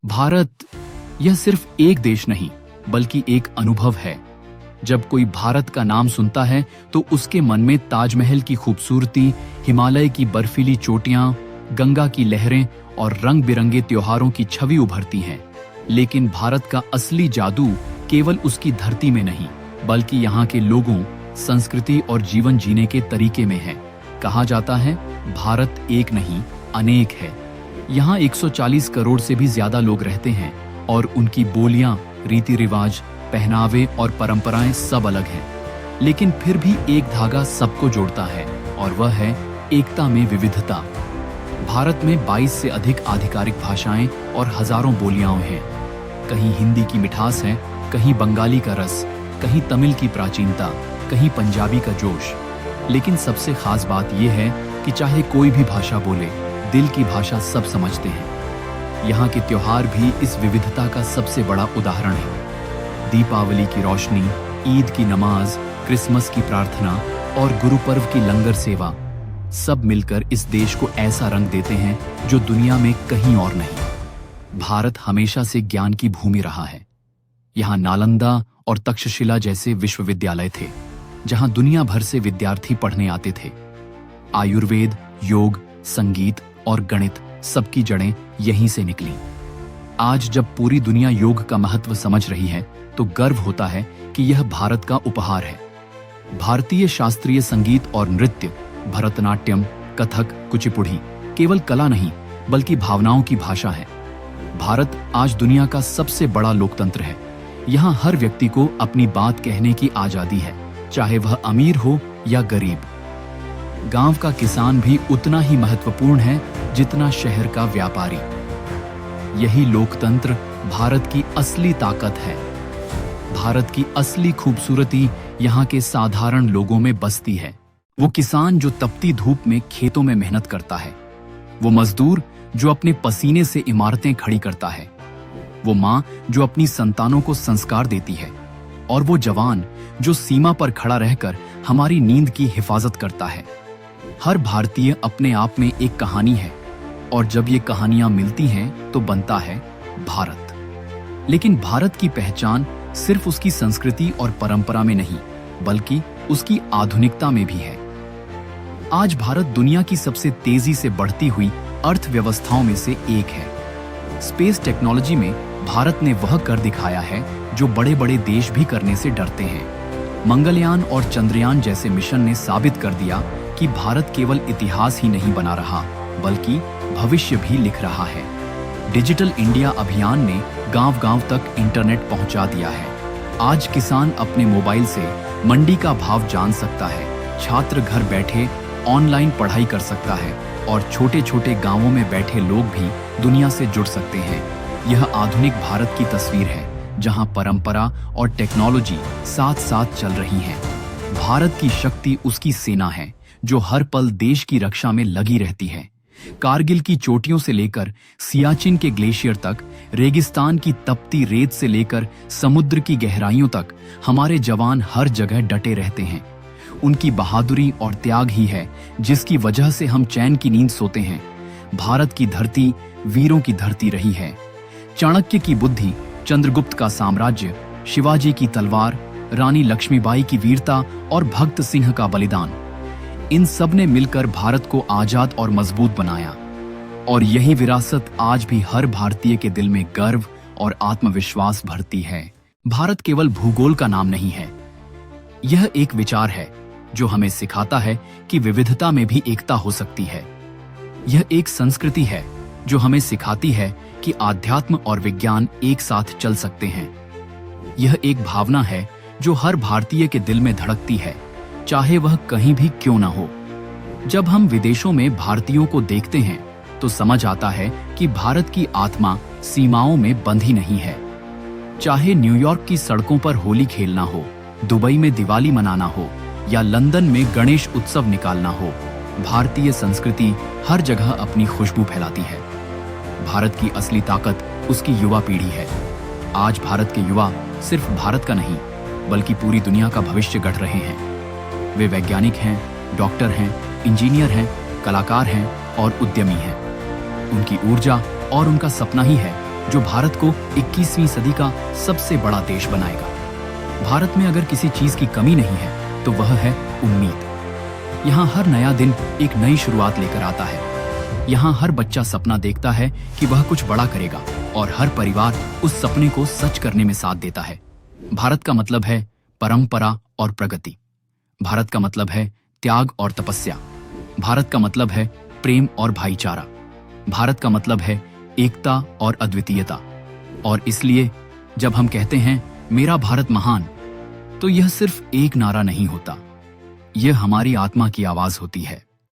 भारत यह सिर्फ एक देश नहीं बल्कि एक अनुभव है। जब कोई भारत का नाम सुनता है तो उसके मन में ताजमहल की खूबसूरती, हिमालय की बर्फीली चोटियां, गंगा की लहरें और रंग बिरंगे त्योहारों की छवि उभरती है। लेकिन भारत का असली जादू केवल उसकी धरती में नहीं बल्कि यहाँ के लोगों, संस्कृति और जीवन जीने के तरीके में है। कहा जाता है भारत एक नहीं अनेक है। यहाँ 140 करोड़ से भी ज्यादा लोग रहते हैं और उनकी बोलियां, रीति रिवाज, पहनावे और परंपराएं सब अलग हैं। लेकिन फिर भी एक धागा सबको जोड़ता है और वह है एकता में विविधता। भारत में 22 से अधिक आधिकारिक भाषाएं और हजारों बोलियां हैं। कहीं हिंदी की मिठास है, कहीं बंगाली का रस, कहीं तमिल की प्राचीनता, कहीं पंजाबी का जोश। लेकिन सबसे खास बात यह है कि चाहे कोई भी भाषा बोले, दिल की भाषा सब समझते हैं। यहाँ के त्योहार भी इस विविधता का सबसे बड़ा उदाहरण है। दीपावली की रोशनी, ईद की नमाज, क्रिसमस की प्रार्थना और गुरु पर्व की लंगर सेवा सब मिलकर इस देश को ऐसा रंग देते हैं जो दुनिया में कहीं और नहीं। भारत हमेशा से ज्ञान की भूमि रहा है। यहाँ नालंदा और तक्षशिला जैसे विश्वविद्यालय थे जहाँ दुनिया भर से विद्यार्थी पढ़ने आते थे। आयुर्वेद, योग, संगीत और गणित सबकी जड़ें यहीं से निकली। आज जब पूरी दुनिया योग का महत्व समझ रही है तो गर्व होता है कि यह भारत का उपहार है। भारतीय शास्त्रीय संगीत और नृत्य, भरतनाट्यम, कथक, कुचिपुड़ी केवल कला नहीं बल्कि भावनाओं की भाषा है। भारत आज दुनिया का सबसे बड़ा लोकतंत्र है। यहाँ हर व्यक्ति को अपनी बात कहने की आजादी है, चाहे वह अमीर हो या गरीब। गांव का किसान भी उतना ही महत्वपूर्ण है जितना शहर का व्यापारी। यही लोकतंत्र भारत की असली ताकत है। भारत की असली खूबसूरती यहाँ के साधारण लोगों में बसती है। वो किसान जो तपती धूप में खेतों में मेहनत करता है, वो मजदूर जो अपने पसीने से इमारतें खड़ी करता है, वो माँ जो अपनी संतानों को संस्कार देती है, और वो जवान जो सीमा पर खड़ा रहकर हमारी नींद की हिफाजत करता है। हर भारतीय अपने आप में एक कहानी है और जब ये कहानियां मिलती हैं तो बनता है भारत। लेकिन भारत की पहचान सिर्फ उसकी संस्कृति और परंपरा में नहीं बल्कि उसकी आधुनिकता में भी है। आज भारत दुनिया की सबसे तेजी से बढ़ती हुई अर्थव्यवस्थाओं में से एक है। स्पेस टेक्नोलॉजी में भारत ने वह कर दिखाया है जो बड़े बड़े देश भी करने से डरते हैं। मंगलयान और चंद्रयान जैसे मिशन ने साबित कर दिया कि भारत केवल इतिहास ही नहीं बना रहा बल्कि भविष्य भी लिख रहा है। डिजिटल इंडिया अभियान ने गांव-गांव तक इंटरनेट पहुंचा दिया है। आज किसान अपने मोबाइल से मंडी का भाव जान सकता है, छात्र घर बैठे ऑनलाइन पढ़ाई कर सकता है और छोटे-छोटे गांवों में बैठे लोग भी दुनिया से जुड़ सकते हैं। यह आधुनिक भारत की तस्वीर है जहां परंपरा और टेक्नोलॉजी साथ-साथ चल रही हैं। भारत की शक्ति उसकी सेना है जो हर पल देश की रक्षा में लगी रहती है। कारगिल की चोटियों से लेकर सियाचिन के ग्लेशियर तक, रेगिस्तान की तपती रेत से लेकर समुद्र की गहराइयों तक हमारे जवान हर जगह डटे रहते हैं। उनकी बहादुरी और त्याग ही है जिसकी वजह से हम चैन की नींद सोते हैं। भारत की धरती वीरों की धरती रही है। चाणक्य की बुद्धि, चंद्रगुप्त का साम्राज्य, शिवाजी की तलवार, रानी लक्ष्मीबाई की वीरता और भगत सिंह का बलिदान, इन सब ने मिलकर भारत को आजाद और मजबूत बनाया। और यही विरासत आज भी हर भारतीय के दिल में गर्व और आत्मविश्वास भरती है। भारत केवल भूगोल का नाम नहीं है, यह एक विचार है जो हमें सिखाता है कि विविधता में भी एकता हो सकती है। यह एक संस्कृति है जो हमें सिखाती है कि आध्यात्म और विज्ञान एक साथ चल सकते हैं। यह एक भावना है जो हर भारतीय के दिल में धड़कती है, चाहे वह कहीं भी क्यों ना हो। जब हम विदेशों में भारतीयों को देखते हैं तो समझ आता है कि भारत की आत्मा सीमाओं में बंधी नहीं है। चाहे न्यूयॉर्क की सड़कों पर होली खेलना हो, दुबई में दिवाली मनाना हो या लंदन में गणेश उत्सव निकालना हो, भारतीय संस्कृति हर जगह अपनी खुशबू फैलाती है। भारत की असली ताकत उसकी युवा पीढ़ी है। आज भारत के युवा सिर्फ भारत का नहीं बल्कि पूरी दुनिया का भविष्य गढ़ रहे हैं। वे वैज्ञानिक हैं, डॉक्टर हैं, इंजीनियर हैं, कलाकार हैं और उद्यमी हैं। उनकी ऊर्जा और उनका सपना ही है जो भारत को 21वीं सदी का सबसे बड़ा देश बनाएगा। भारत में अगर किसी चीज की कमी नहीं है तो वह है उम्मीद। यहाँ हर नया दिन एक नई शुरुआत लेकर आता है। यहाँ हर बच्चा सपना देखता है कि वह कुछ बड़ा करेगा और हर परिवार उस सपने को सच करने में साथ देता है। भारत का मतलब है परंपरा और प्रगति। भारत का मतलब है त्याग और तपस्या। भारत का मतलब है प्रेम और भाईचारा। भारत का मतलब है एकता और अद्वितीयता। और इसलिए जब हम कहते हैं मेरा भारत महान, तो यह सिर्फ एक नारा नहीं होता, यह हमारी आत्मा की आवाज होती है।